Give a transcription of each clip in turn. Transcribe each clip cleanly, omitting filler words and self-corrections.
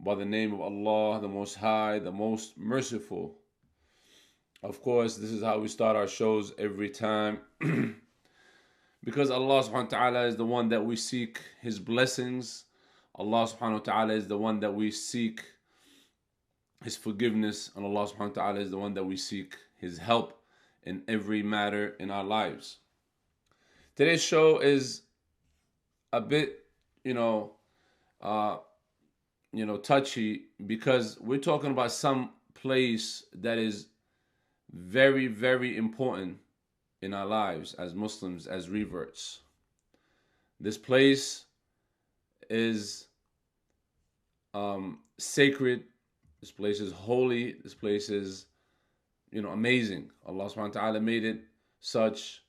by the name of Allah, the Most High, the Most Merciful. Of course, this is how we start our shows every time. Because Allah subhanahu wa ta'ala is the one that we seek His blessings. Allah subhanahu wa ta'ala is the one that we seek His forgiveness. And Allah subhanahu wa ta'ala is the one that we seek His help in every matter in our lives. Today's show is a bit, touchy, because we're talking about some place that is very, very important in our lives as Muslims, as reverts. This place is sacred. This place is holy. This place is, amazing. Allah subhanahu wa ta'ala made it such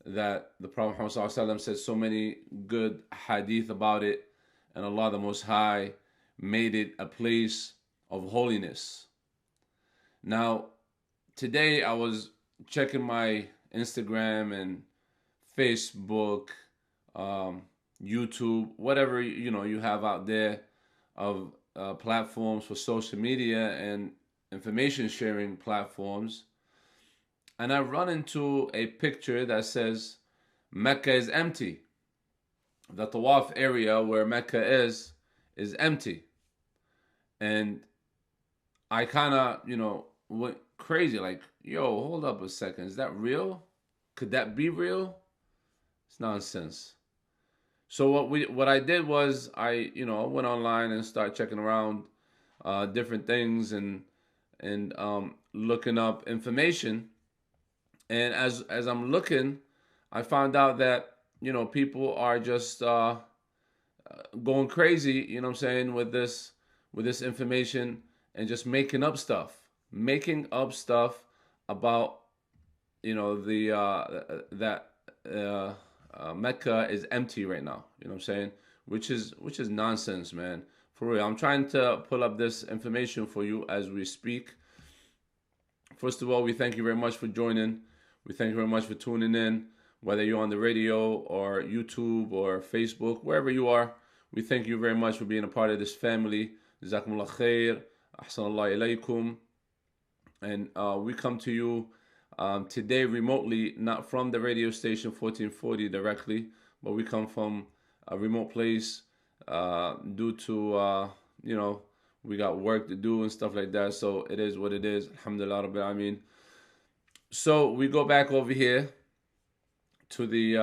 that the Prophet Muhammad said so many good hadith about it, and Allah the Most High made it a place of holiness. Now, today I was checking my Instagram and Facebook, YouTube, whatever you have out there of platforms for social media and information sharing platforms, and I run into a picture that says Mecca is empty. The Tawaf area where Mecca is empty. And I kind of, went crazy. Like, yo, hold up a second. Is that real? Could that be real? It's nonsense. So what I did was I went online and started checking around different things and looking up information. And as I'm looking, I found out that people are just going crazy. With this information, and just making up stuff about that Mecca is empty right now. Which is nonsense, man. For real. I'm trying to pull up this information for you as we speak. First of all, we thank you very much for joining. We thank you very much for tuning in, whether you're on the radio or YouTube or Facebook, wherever you are. We thank you very much for being a part of this family. Jazakumullah khair. Ahsanallah ilaykum. And we come to you today remotely, not from the radio station 1440 directly, but we come from a remote place due to, we got work to do and stuff like that. So it is what it is. Alhamdulillah Rabbil Alameen. So we go back over here to the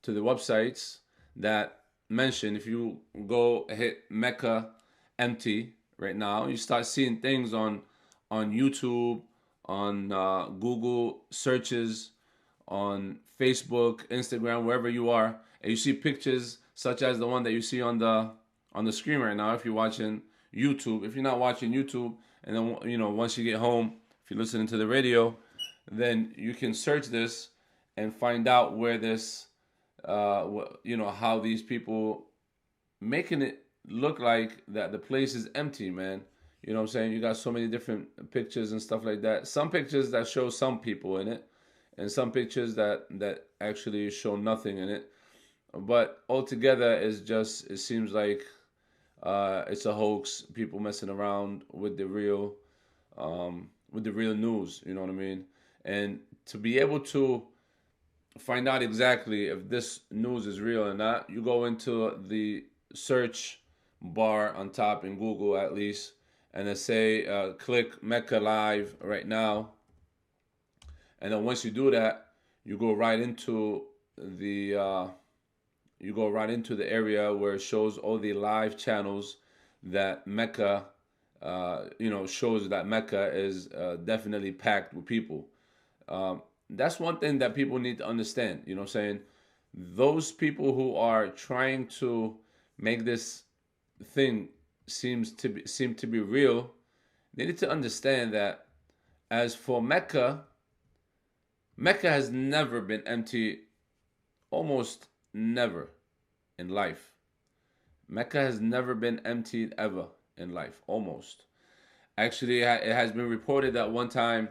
websites that mention, if you go hit Mecca empty right now, you start seeing things on YouTube, on Google searches, on Facebook, Instagram, wherever you are, and you see pictures such as the one that you see on the screen right now. If you're watching YouTube, if you're not watching YouTube, and then once you get home, if you're listening to the radio, then you can search this and find out where this, how these people making it look like that the place is empty, man. You know what I'm saying? You got so many different pictures and stuff like that. Some pictures that show some people in it, and some pictures that actually show nothing in it. But altogether, it seems like it's a hoax. People messing around with the real news. You know what I mean? And to be able to find out exactly if this news is real or not, you go into the search bar on top in Google, at least, and then say click Mecca live right now. And then once you do that, you go right into the area where it shows all the live channels that Mecca shows that Mecca is definitely packed with people. That's one thing that people need to understand. You know what I'm saying? Those people who are trying to make this thing seem to be real, they need to understand that as for Mecca has never been empty, almost never in life. Mecca has never been emptied ever in life, almost. Actually, it has been reported that one time,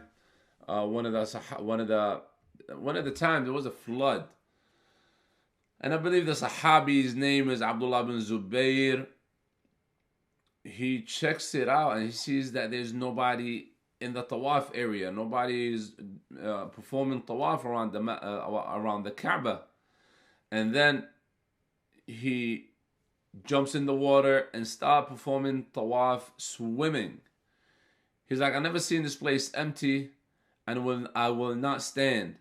one of the times there was a flood, and I believe the Sahabi's name is Abdullah bin Zubayr. he checks it out and he sees that there's nobody in the tawaf area. Nobody is performing tawaf around the Kaaba. And then he jumps in the water and start performing tawaf swimming. He's like, I've never seen this place empty, and I will not stand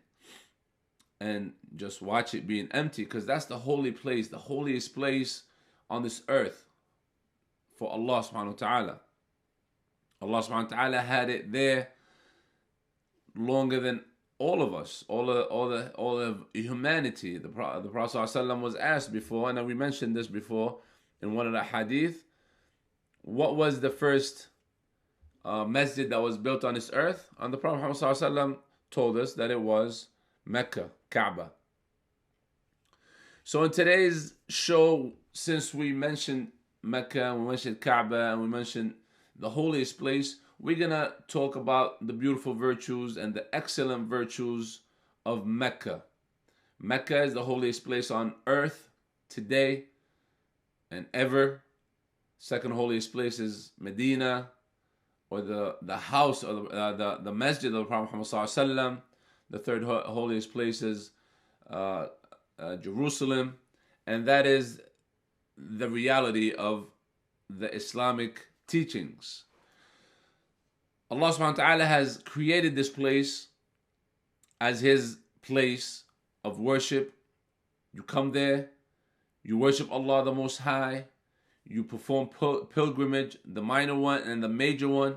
and just watch it being empty, because that's the holy place, the holiest place on this earth for Allah subhanahu wa ta'ala. Allah subhanahu wa ta'ala had it there longer than all of us, all of humanity. The Prophet ﷺ was asked before, and we mentioned this before in one of the hadith, what was the first masjid that was built on this earth? And the Prophet ﷺ told us that it was Mecca, Kaaba. So in today's show, since we mentioned Mecca, and we mentioned Kaaba, and we mentioned the holiest place, we're going to talk about the beautiful virtues and the excellent virtues of Mecca. Mecca is the holiest place on earth today and ever. Second holiest place is Medina, or the house, or the masjid of the Prophet Muhammad sallallahu alaihi wasallam. The third holiest place is Jerusalem, and that is the reality of the Islamic teachings. Allah subhanahu wa ta'ala has created this place as His place of worship. You come there, you worship Allah the Most High, you perform pilgrimage, the minor one and the major one.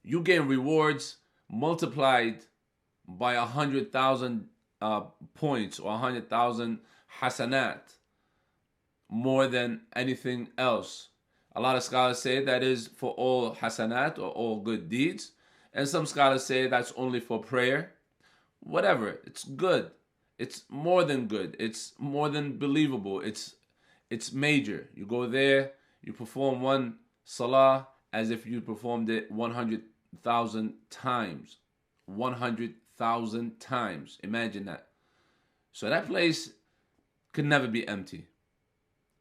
You gain rewards multiplied by 100,000 points, or 100,000 hasanat, more than anything else. A lot of scholars say that is for all hasanat, or all good deeds. And some scholars say that's only for prayer. Whatever, it's good. It's more than good. It's more than believable. It's major. You go there, you perform one salah as if you performed it 100,000 times. 100,000 times. Imagine that. So that place could never be empty.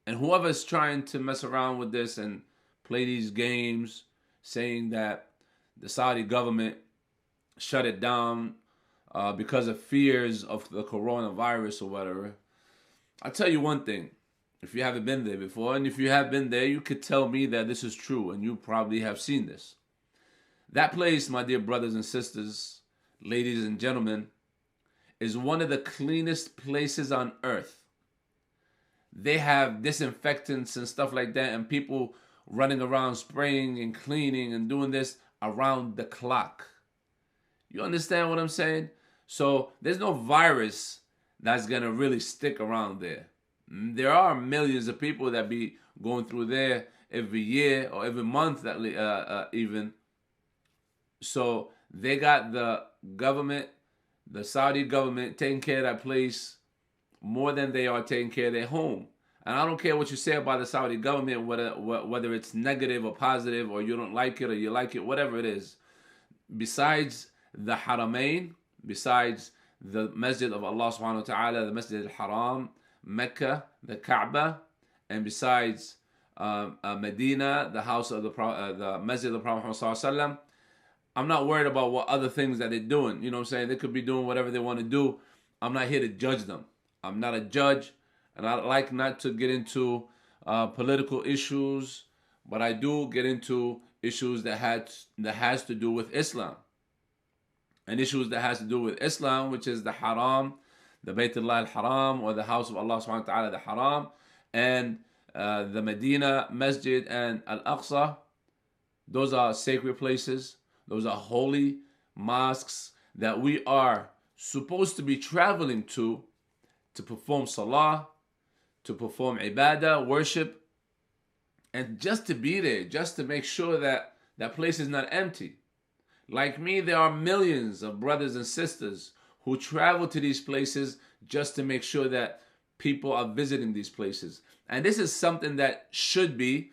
And whoever's trying to mess around with this and play these games, saying that the Saudi government shut it down because of fears of the coronavirus or whatever, I'll tell you one thing. If you haven't been there before, and if you have been there, you could tell me that this is true, and you probably have seen this. That place, my dear brothers and sisters, ladies and gentlemen, is one of the cleanest places on earth. They have disinfectants and stuff like that, and people running around spraying and cleaning and doing this around the clock. You understand what I'm saying? So there's no virus that's going to really stick around there. There are millions of people that be going through there every year or every month, even. So they got the government, the Saudi government, taking care of that place more than they are taking care of their home. And I don't care what you say about the Saudi government, whether it's negative or positive, or you don't like it or you like it, whatever it is. Besides the Haramain, besides the Masjid of Allah subhanahu wa ta'ala, the Masjid al-Haram, Mecca, the Kaaba, and besides Medina, the house of the Masjid of the Prophet Muhammad sallallahu alaihi wasallam, I'm not worried about what other things that they're doing. You know what I'm saying? They could be doing whatever they want to do. I'm not here to judge them. I'm not a judge, and I like not to get into political issues, but I do get into issues that has to do with Islam. And issues that has to do with Islam, which is the Haram, the Baytullah al-Haram, or the house of Allah subhanahu wa ta'ala, the Haram, and the Medina Masjid and Al-Aqsa. Those are sacred places. Those are holy mosques that we are supposed to be traveling to perform salah, to perform ibadah, worship, and just to be there, just to make sure that that place is not empty. Like me, there are millions of brothers and sisters who travel to these places just to make sure that people are visiting these places. And this is something that should be,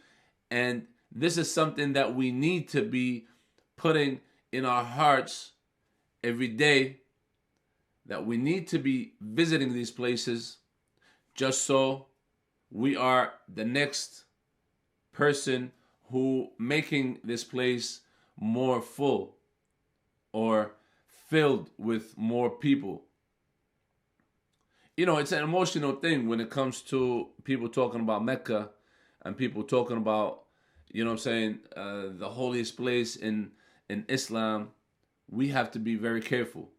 and this is something that we need to be putting in our hearts every day, that we need to be visiting these places just so we are the next person who making this place more full or filled with more people. You know, it's an emotional thing when it comes to people talking about Mecca and people talking about, you know what I'm saying, the holiest place in Islam. We have to be very careful.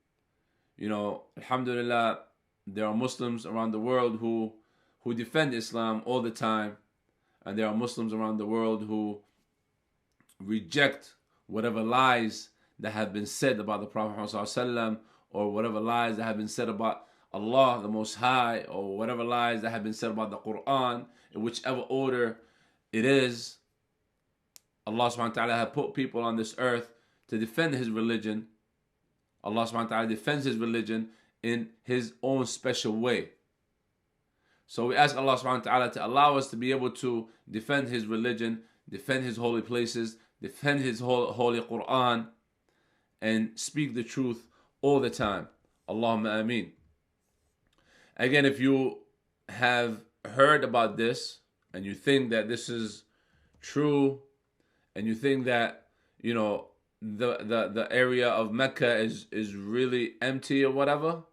You know, alhamdulillah, there are Muslims around the world who defend Islam all the time, and there are Muslims around the world who reject whatever lies that have been said about the Prophet ﷺ, or whatever lies that have been said about Allah the Most High, or whatever lies that have been said about the Quran, in whichever order it is. Allah subhanahu wa ta'ala has put people on this earth to defend His religion. Allah subhanahu wa ta'ala defends His religion in His own special way. So we ask Allah subhanahu wa ta'ala to allow us to be able to defend His religion, defend His holy places, defend His holy Quran, and speak the truth all the time. Allahumma ameen. Again, if you have heard about this and you think that this is true, and you think that, you know, the area of Mecca is really empty or whatever,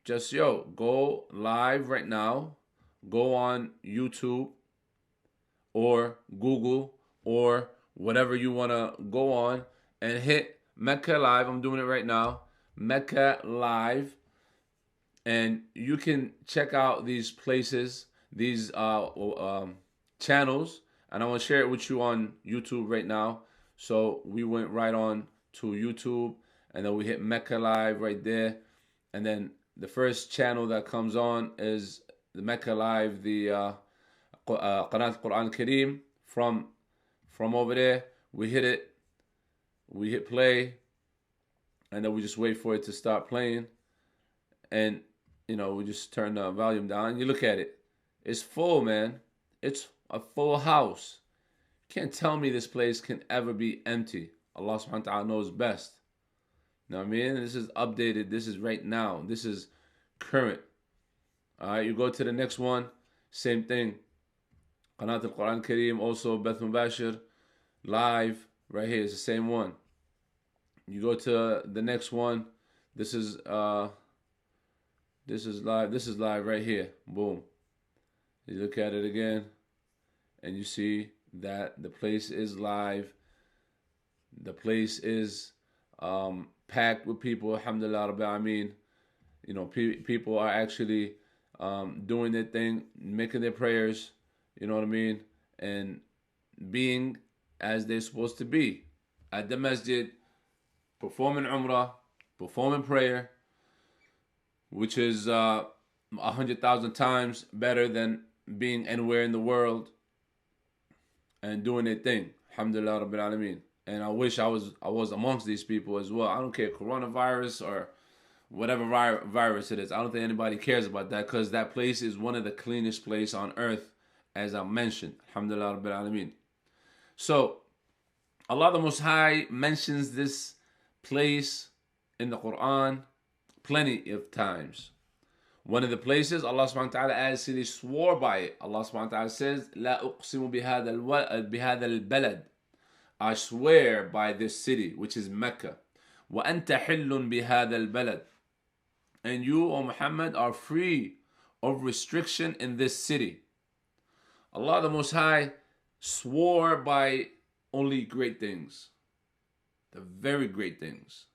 just go live right now, go on YouTube or Google or whatever you want to go on and hit Mecca Live. I'm doing it right now, Mecca Live, and you can check out these places, these channels, and I want to share it with you on YouTube right now. So we went right on to YouTube, and then we hit Mecca Live right there, and then the first channel that comes on is the Mecca Live, the Qanat Quran Kareem. From over there, we hit it, we hit play, and then we just wait for it to start playing, and you know, we just turn the volume down. You look at it, it's full, man. It's a full house. You can't tell me this place can ever be empty. Allah subhanahu wa ta'ala knows best. You know what I mean? This is updated. This is right now. This is current. Alright, you go to the next one. Same thing. Qanat al-Quran Kareem, also Beth Mubashir, live, right here. It's the same one. You go to the next one. This is live. This is live right here. Boom. You look at it again, and you see that the place is live. The place is packed with people. Alhamdulillah Rabbil Alameen. You know, people are actually doing their thing, making their prayers. You know what I mean, and being as they're supposed to be at the masjid, performing umrah, performing prayer, which is 100,000 times better than being anywhere in the world, and doing their thing. Alhamdulillah Rabbil Alameen. And I wish I was amongst these people as well. I don't care, coronavirus or whatever virus it is. I don't think anybody cares about that, because that place is one of the cleanest places on earth, as I mentioned. Alhamdulillah Rabbil Alameen. So Allah the Most High mentions this place in the Quran plenty of times. One of the places Allah subhanahu wa ta'ala actually swore by it. Allah subhanahu wa ta'ala says, لا أقسم بهذا البلد. I swear by this city, which is Mecca. وأنت حل بهذا البلد. And you, O Muhammad, are free of restriction in this city. Allah the Most High swore by only great things. The very great things.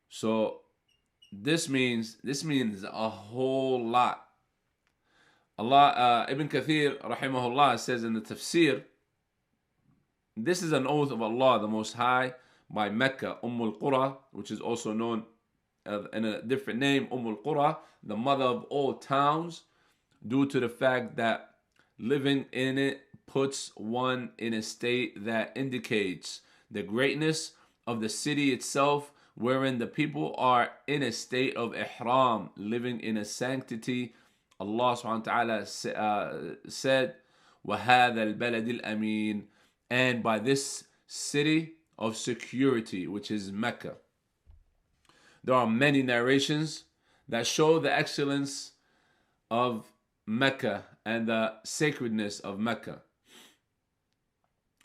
So this means a whole lot. Allah, Ibn Kathir rahimahullah says in the tafsir, this is an oath of Allah the Most High by Mecca, al-Qura, which is also known in a different name, al-Qura, the mother of all towns, due to the fact that living in it puts one in a state that indicates the greatness of the city itself, wherein the people are in a state of ihram, living in a sanctity. Allah subhanahu wa ta'ala said, وَهَذَا الْبَلَدِ الْأَمِينَ, and by this city of security, which is Mecca. There are many narrations that show the excellence of Mecca and the sacredness of Mecca.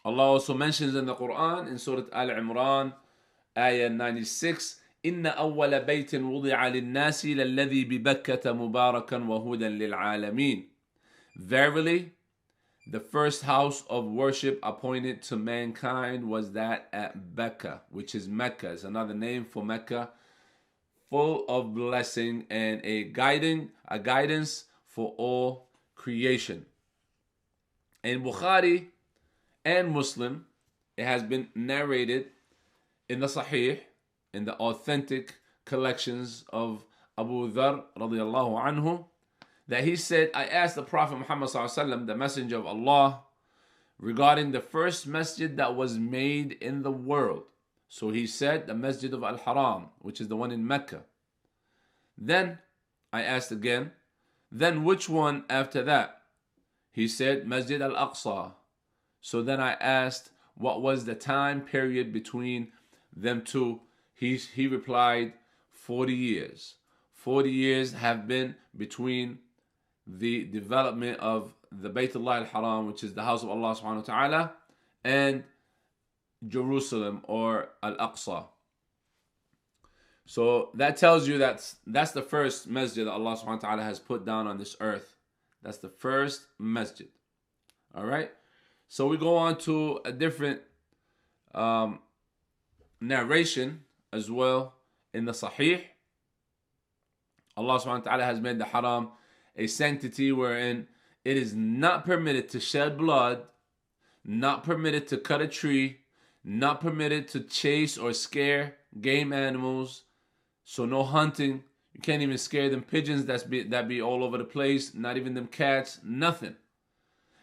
Allah also mentions in the Quran in Surah Al-Imran, ayah 96, إن أول بيت وضع للناس للذي ببكة مباركا وهدى للعالمين. Verily, the first house of worship appointed to mankind was that at Mecca, which is Mecca. It's another name for Mecca, full of blessing and a guidance for all creation. In Bukhari and Muslim, it has been narrated in the Sahih, in the authentic collections of Abu Dhar radiallahu anhu, that he said, I asked the Prophet Muhammad sallallahu alaihi wasallam, the Messenger of Allah, regarding the first masjid that was made in the world. So he said, the Masjid of Al-Haram, which is the one in Mecca. Then I asked again, then which one after that? He said, Masjid Al-Aqsa. So then I asked, what was the time period between them two? He replied, 40 years. 40 years have been between the development of the Baytullah al-Haram, which is the house of Allah subhanahu wa ta'ala, and Jerusalem or Al-Aqsa. So that tells you that's the first masjid that Allah subhanahu wa ta'ala has put down on this earth. That's the first masjid. All right. So we go on to a different narration as well in the Sahih. Allah subhanahu wa ta'ala has made the Haram a sanctity wherein it is not permitted to shed blood, not permitted to cut a tree, not permitted to chase or scare game animals. So no hunting. You can't even scare them pigeons that be all over the place, not even them cats, nothing.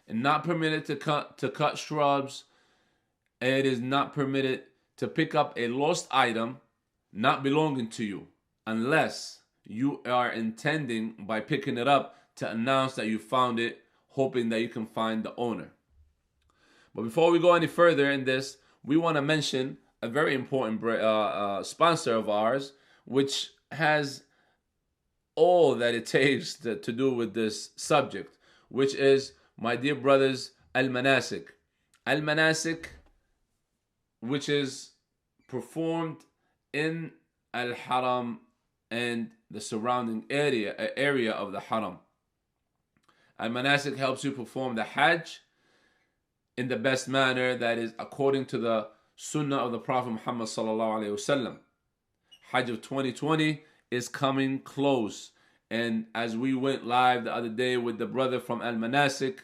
And not permitted to cut shrubs. It is not permitted to pick up a lost item not belonging to you, unless you are intending by picking it up to announce that you found it, hoping that you can find the owner. But before we go any further in this, we want to mention a very important sponsor of ours, which has all that it takes to do with this subject, which is, my dear brothers, Al-Manasik. Al-Manasik, which is performed in Al-Haram and the surrounding area of the Haram. Al-Manasik helps you perform the Hajj in the best manner, that is according to the Sunnah of the Prophet Muhammad sallallahu alaihi wasallam. Hajj of 2020 is coming close, and as we went live the other day with the brother from Al-Manasik,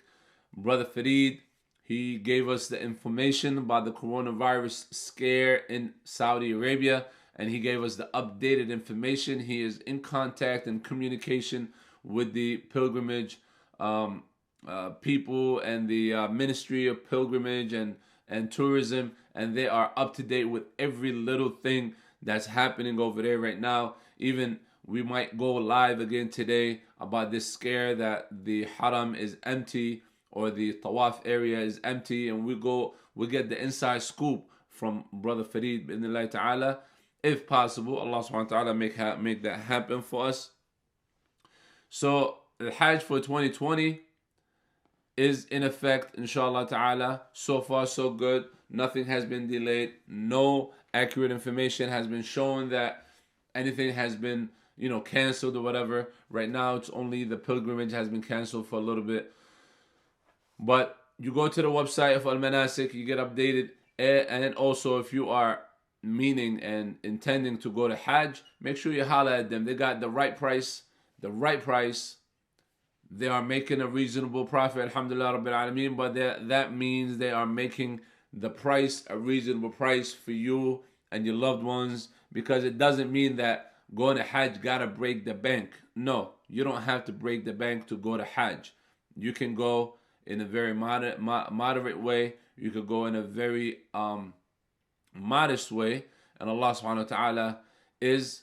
Brother Farid, he gave us the information about the coronavirus scare in Saudi Arabia, and he gave us the updated information. He is in contact and communication with the pilgrimage people and the Ministry of Pilgrimage and Tourism, and they are up to date with every little thing that's happening over there right now. Even we might go live again today about this scare that the Haram is empty or the Tawaf area is empty, and we get the inside scoop from Brother Farid bi'idhnillahi ta'ala. If possible, Allah subhanahu wa ta'ala make that happen for us. So the Hajj for 2020 is in effect, inshallah ta'ala. So far so good. Nothing has been delayed. No accurate information has been shown that anything has been canceled or whatever. Right now it's only the pilgrimage has been canceled for a little bit. But you go to the website of Al-Manasik, you get updated. And also, if you are meaning and intending to go to Hajj, make sure you holler at them. They got the right price. They are making a reasonable profit, alhamdulillah rabbil alameen, but that means they are making the price a reasonable price for you and your loved ones, because it doesn't mean that going to Hajj gotta break the bank. No, you don't have to break the bank to go to Hajj. You can go in a very moderate way. You could go in a very modest way, and Allah subhanahu wa ta'ala is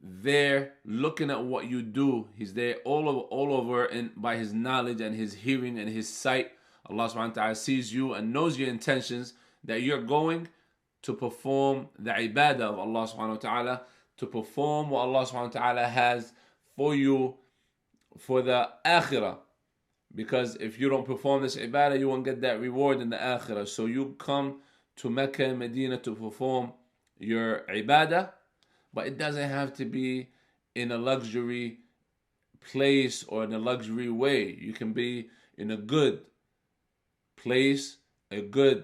there looking at what you do. He's there all over and by his knowledge and his hearing and his sight. Allah subhanahu wa ta'ala sees you and knows your intentions, that you're going to perform the ibadah of Allah subhanahu wa ta'ala, to perform what Allah subhanahu wa ta'ala has for you for the akhirah. Because if you don't perform this ibadah, you won't get that reward in the akhirah. So you come to Mecca and Medina to perform your ibadah, but it doesn't have to be in a luxury place or in a luxury way. You can be in a good place, a good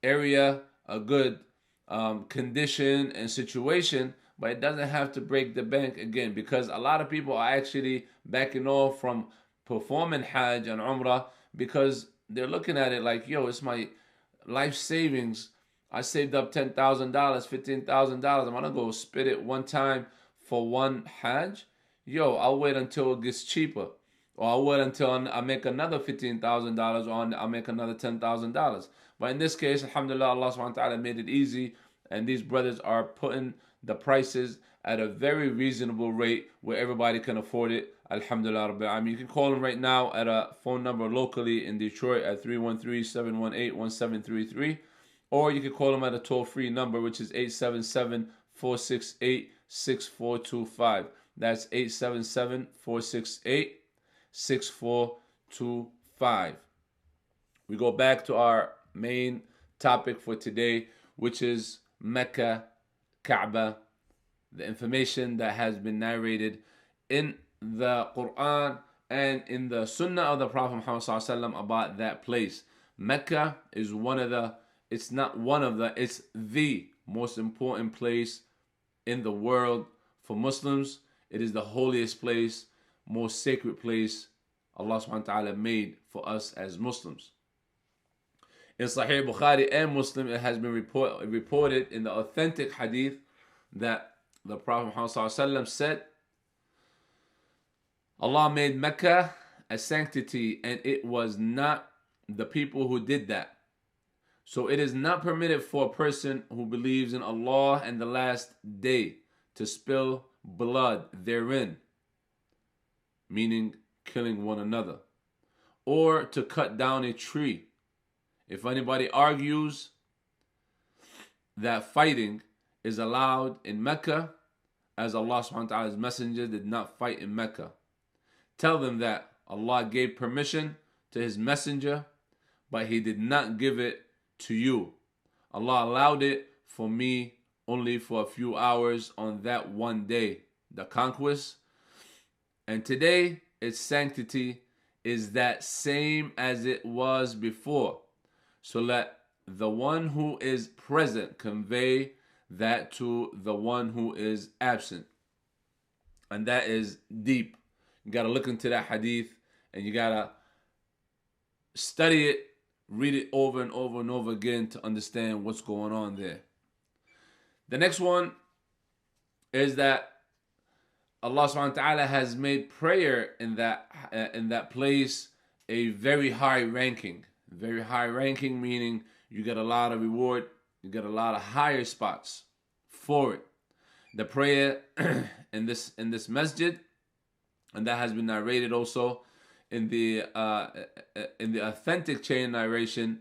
area, a good condition and situation, but it doesn't have to break the bank again, because a lot of people are actually backing off from performing Hajj and Umrah because they're looking at it like, yo, it's my life savings. I saved up $10,000, $15,000. I'm gonna go spit it one time for one Hajj. Yo, I'll wait until it gets cheaper, or I'll wait until I make another $15,000, or I'll make another $10,000. But in this case, alhamdulillah, Allah subhanahu wa ta'ala made it easy, and these brothers are putting the prices at a very reasonable rate where everybody can afford it. Alhamdulillah Rabbil Alameen. You can call them right now at a phone number locally in Detroit at 313-718-1733, or you can call them at a toll-free number, which is 877-468-6425. That's 877-468-6425. We go back to our main topic for today, which is Mecca, Kaaba, the information that has been narrated in the Quran and in the Sunnah of the Prophet Muhammad ﷺ about that place. Mecca is it's the most important place in the world for Muslims. It is the holiest place, most sacred place Allah subhanahu wa ta'ala made for us as Muslims. In Sahih Bukhari and Muslim, it has been reported in the authentic hadith that the Prophet Muhammad ﷺ said, Allah made Mecca a sanctity, and it was not the people who did that. So it is not permitted for a person who believes in Allah and the last day to spill blood therein, meaning killing one another, or to cut down a tree. If anybody argues that fighting is allowed in Mecca, as Allah subhanahu wa ta'ala's messenger did not fight in Mecca, tell them that Allah gave permission to his messenger, but he did not give it to you. Allah allowed it for me only for a few hours on that one day, the conquest. And today, its sanctity is that same as it was before. So let the one who is present convey that to the one who is absent. And that is deep. You got to look into that hadith, and you got to study it, read it over and over and over again to understand what's going on there. The next one is that Allah subhanahu wa ta'ala has made prayer in that place a very high ranking. Very high ranking, meaning you get a lot of reward, you get a lot of higher spots for it. The prayer in this masjid, and that has been narrated also in the authentic chain narration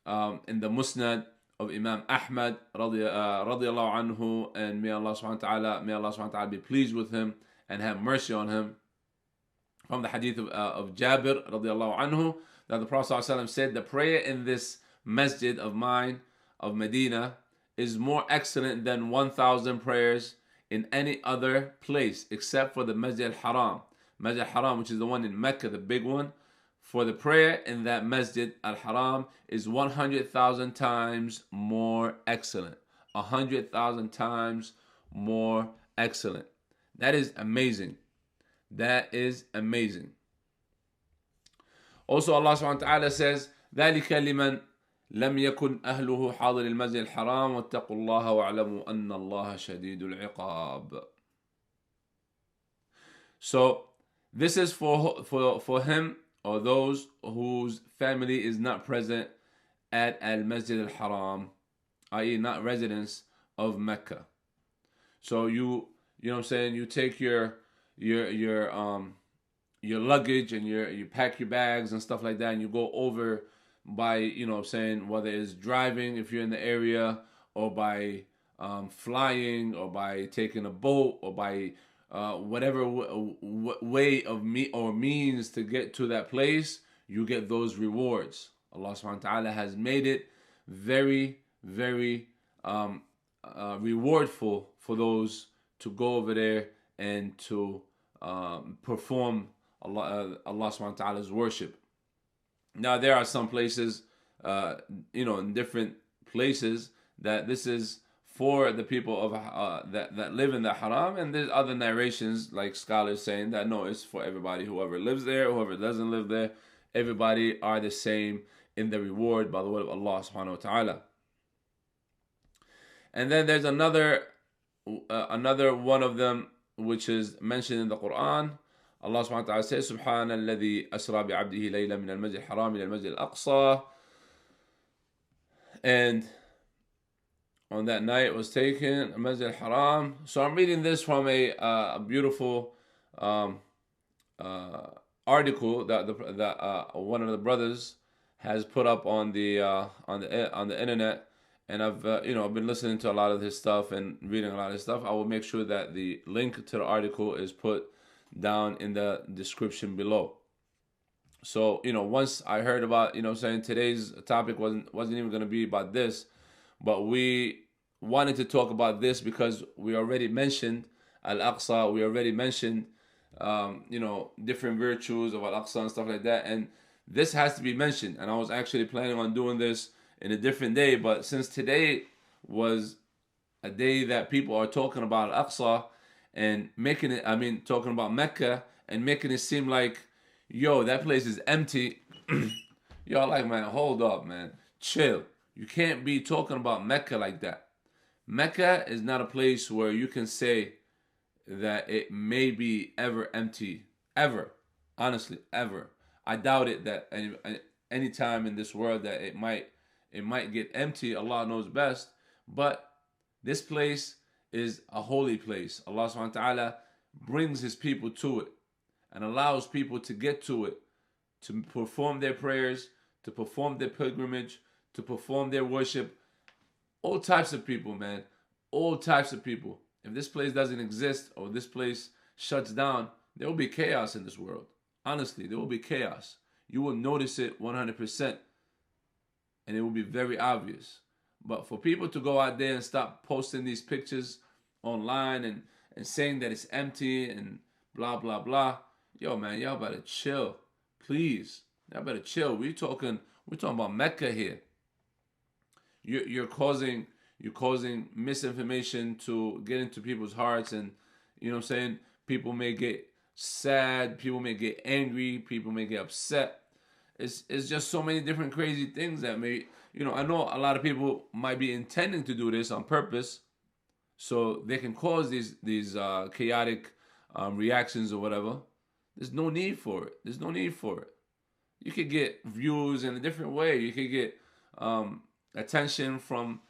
in the Musnad of Imam Ahmad radiyallahu anhu, and may Allah subhanahu wa ta'ala be pleased with him and have mercy on him, from the hadith of Jabir radiyallahu anhu, that the Prophet ﷺ said, the prayer in this masjid of mine of Medina is more excellent than 1,000 prayers in any other place except for the Masjid al-Haram. Masjid al-Haram, which is the one in Mecca, the big one. For the prayer in that Masjid al-Haram is 100,000 times more excellent. 100,000 times more excellent. That is amazing. That is amazing. Also, Allah subhanahu wa ta'ala says, ذَلِكَ لِمَنْ لم يكن أهله حاضر المسجد الحرام واتقوا الله واعلموا أن الله شديد العقاب. So this is for him or those whose family is not present at al-Masjid al-Haram, i.e. not residents of Mecca. So you know what I'm saying, you take your luggage and you pack your bags and stuff like that, and you go over by, you know what I'm saying, whether it's driving if you're in the area, or by flying, or by taking a boat, or by whatever way of means to get to that place, you get those rewards. Allah subhanahu wa ta'ala has made it very, very rewardful for those to go over there and to perform Allah subhanahu wa ta'ala's worship. Now there are some places, in different places, that this is for the people of that live in the haram, and there's other narrations like scholars saying that no, it's for everybody, whoever lives there, whoever doesn't live there, everybody are the same in the reward by the word of Allah subhanahu wa ta'ala. And then there's another one of them which is mentioned in the Quran. Allah subhanahu wa ta'ala says, Subhana alladhi asra bi'abdihi layla min al-masjid al-haram ila al-masjid al-aqsa. And on that night it was taken, al-masjid al-haram. So I'm reading this from a beautiful article that one of the brothers has put up on the internet. And I've been listening to a lot of his stuff and reading a lot of his stuff. I will make sure that the link to the article is put down in the description below. So once I heard about saying today's topic wasn't even going to be about this, but we wanted to talk about this because we already mentioned Al-Aqsa. We already mentioned different virtues of Al-Aqsa and stuff like that, and this has to be mentioned. And I was actually planning on doing this in a different day, but since today was a day that people are talking about Al-Aqsa and talking about Mecca and making it seem like, yo, that place is empty. Y'all like, man, hold up, man. Chill. You can't be talking about Mecca like that. Mecca is not a place where you can say that it may be ever empty. Ever. Honestly, ever. I doubt it that any time in this world that it might get empty. Allah knows best. But this place is a holy place. Allah subhanahu wa ta'ala brings his people to it and allows people to get to it, to perform their prayers, to perform their pilgrimage, to perform their worship. All types of people, man. All types of people. If this place doesn't exist or this place shuts down, there will be chaos in this world. Honestly, there will be chaos. You will notice it 100%. And it will be very obvious. But for people to go out there and stop posting these pictures online and saying that it's empty and blah, blah, blah. Yo, man, y'all better chill. Please. Y'all better chill. We're talking about Mecca here. You're causing misinformation to get into people's hearts, and people may get sad, people may get angry, people may get upset. It's just so many different crazy things that may, I know a lot of people might be intending to do this on purpose so they can cause these chaotic reactions or whatever. There's no need for it. There's no need for it. You could get views in a different way. You could get attention from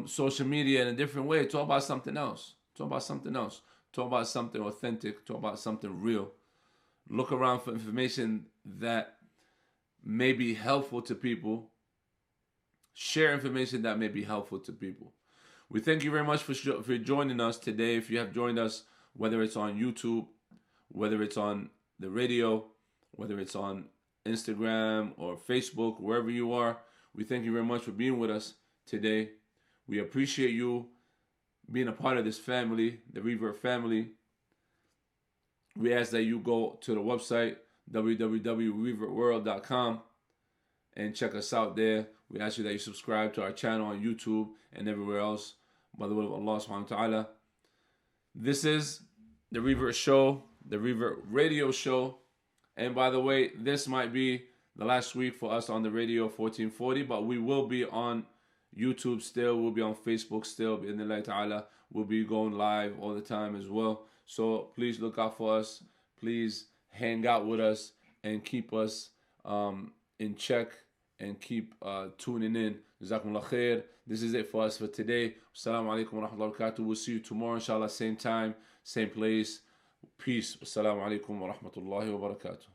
social media in a different way. Talk about something else. Talk about something else. Talk about something authentic. Talk about something real. Look around for information that may be helpful to people. Share information that may be helpful to people. We thank you very much for joining us today. If you have joined us, whether it's on YouTube, whether it's on the radio, whether it's on Instagram or Facebook, wherever you are, we thank you very much for being with us today. We appreciate you being a part of this family, the Revert family. We ask that you go to the website, www.revertworld.com, and check us out there. We ask you that you subscribe to our channel on YouTube and everywhere else by the will of Allah subhanahu wa ta'ala. This is the Revert Show, the Revert Radio Show. And by the way, this might be the last week for us on the radio 1440, but we will be on YouTube still. We'll be on Facebook still. Bi-idhnillahi ta'ala. We'll be going live all the time as well. So please look out for us. Please hang out with us and keep us in check and keep tuning in. Jazakumullah khair. This is it for us for today. Assalamu alaikum wa rahmatullahi wa barakatuh. We'll see you tomorrow, inshallah, same time, same place. Peace. Assalamu alaikum wa rahmatullahi wa barakatuh.